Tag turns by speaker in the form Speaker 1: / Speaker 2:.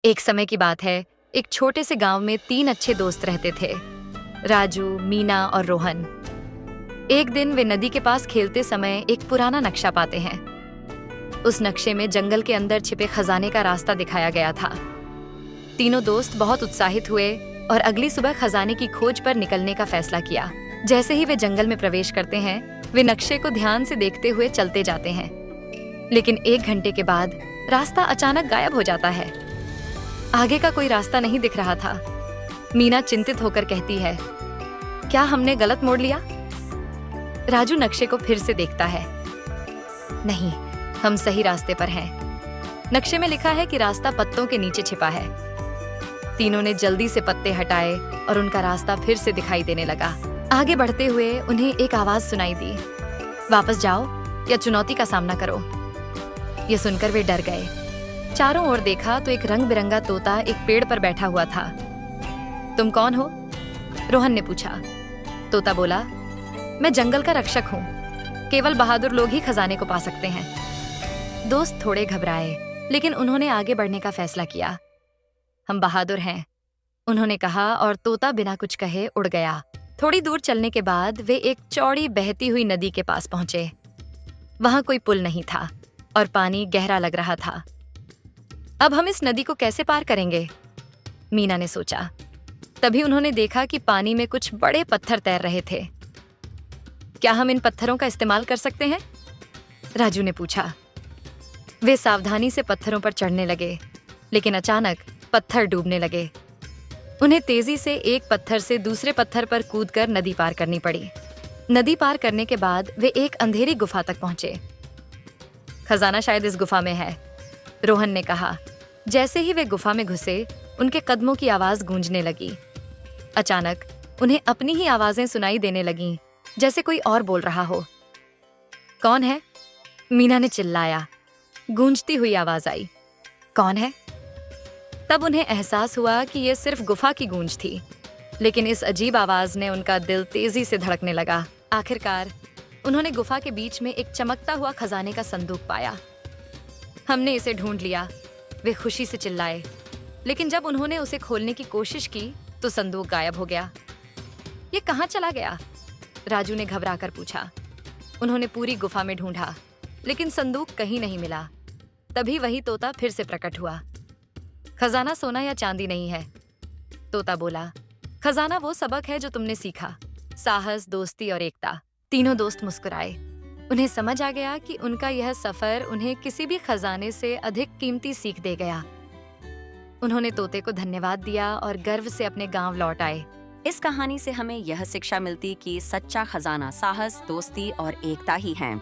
Speaker 1: एक समय की बात है, एक छोटे से गांव में 3 अच्छे दोस्त रहते थे, राजू, मीना और रोहन। एक दिन वे नदी के पास खेलते समय एक पुराना नक्शा पाते हैं। उस नक्शे में जंगल के अंदर छिपे खजाने का रास्ता दिखाया गया था। तीनों दोस्त बहुत उत्साहित हुए और अगली सुबह खजाने की खोज पर निकलने का फैसला किया। जैसे ही वे जंगल में प्रवेश करते हैं, वे नक्शे को ध्यान से देखते हुए चलते जाते हैं। लेकिन 1 घंटे के बाद रास्ता अचानक गायब हो जाता है। आगे का कोई रास्ता नहीं दिख रहा था। मीना चिंतित होकर कहती है, क्या हमने गलत मोड़ लिया? राजू नक्शे को फिर से देखता है। नहीं, हम सही रास्ते पर हैं। नक्शे में लिखा है कि रास्ता पत्तों के नीचे छिपा है। तीनों ने जल्दी से पत्ते हटाए और उनका रास्ता फिर से दिखाई देने लगा। आगे बढ़ते हुए उन्हें एक आवाज सुनाई दी, वापस जाओ या चुनौती का सामना करो। ये सुनकर वे डर गए। चारों ओर देखा तो एक रंग बिरंगा तोता एक पेड़ पर बैठा हुआ था। तुम कौन हो? रोहन ने पूछा। तोता बोला, मैं जंगल का रक्षक हूँ। केवल बहादुर लोग ही खजाने को पा सकते हैं। दोस्त थोड़े घबराए, लेकिन उन्होंने आगे बढ़ने का फैसला किया। हम बहादुर हैं, उन्होंने कहा, और तोता बिना कुछ कहे उड़ गया। थोड़ी दूर चलने के बाद वे एक चौड़ी बहती हुई नदी के पास पहुंचे। वहां कोई पुल नहीं था और पानी गहरा लग रहा था। अब हम इस नदी को कैसे पार करेंगे? मीना ने सोचा। तभी उन्होंने देखा कि पानी में कुछ बड़े पत्थर तैर रहे थे। क्या हम इन पत्थरों का इस्तेमाल कर सकते हैं? राजू ने पूछा। वे सावधानी से पत्थरों पर चढ़ने लगे, लेकिन अचानक पत्थर डूबने लगे। उन्हें तेजी से एक पत्थर से दूसरे पत्थर पर कूदकर नदी पार करनी पड़ी। नदी पार करने के बाद वे एक अंधेरी गुफा तक पहुंचे। खजाना शायद इस गुफा में है, रोहन ने कहा। जैसे ही वे गुफा में घुसे, उनके कदमों की आवाज गूंजने लगी। अचानक उन्हें अपनी ही आवाजें सुनाई देने लगीं, जैसे कोई और बोल रहा हो। कौन है? मीना ने चिल्लाया। गूंजती हुई आवाज आई, कौन है? तब उन्हें एहसास हुआ कि यह सिर्फ गुफा की गूंज थी, लेकिन इस अजीब आवाज ने उनका दिल तेजी से धड़कने लगा। आखिरकार उन्होंने गुफा के बीच में एक चमकता हुआ खजाने का संदूक पाया। हमने इसे ढूंढ लिया, वे खुशी से चिल्लाए। लेकिन जब उन्होंने उसे खोलने की कोशिश की तो संदूक गायब हो गया। ये कहाँ चला गया? राजू ने घबराकर पूछा। उन्होंने पूरी गुफा में ढूंढा, लेकिन संदूक कहीं नहीं मिला। तभी वही तोता फिर से प्रकट हुआ। खजाना सोना या चांदी नहीं है, तोता बोला। खजाना वो सबक है जो तुमने सीखा, साहस, दोस्ती और एकता। तीनों दोस्त मुस्कुराए। उन्हें समझ आ गया कि उनका यह सफर उन्हें किसी भी खजाने से अधिक कीमती सीख दे गया। उन्होंने तोते को धन्यवाद दिया और गर्व से अपने गांव लौट आए।
Speaker 2: इस कहानी से हमें यह शिक्षा मिलती कि सच्चा खजाना साहस, दोस्ती और एकता ही है।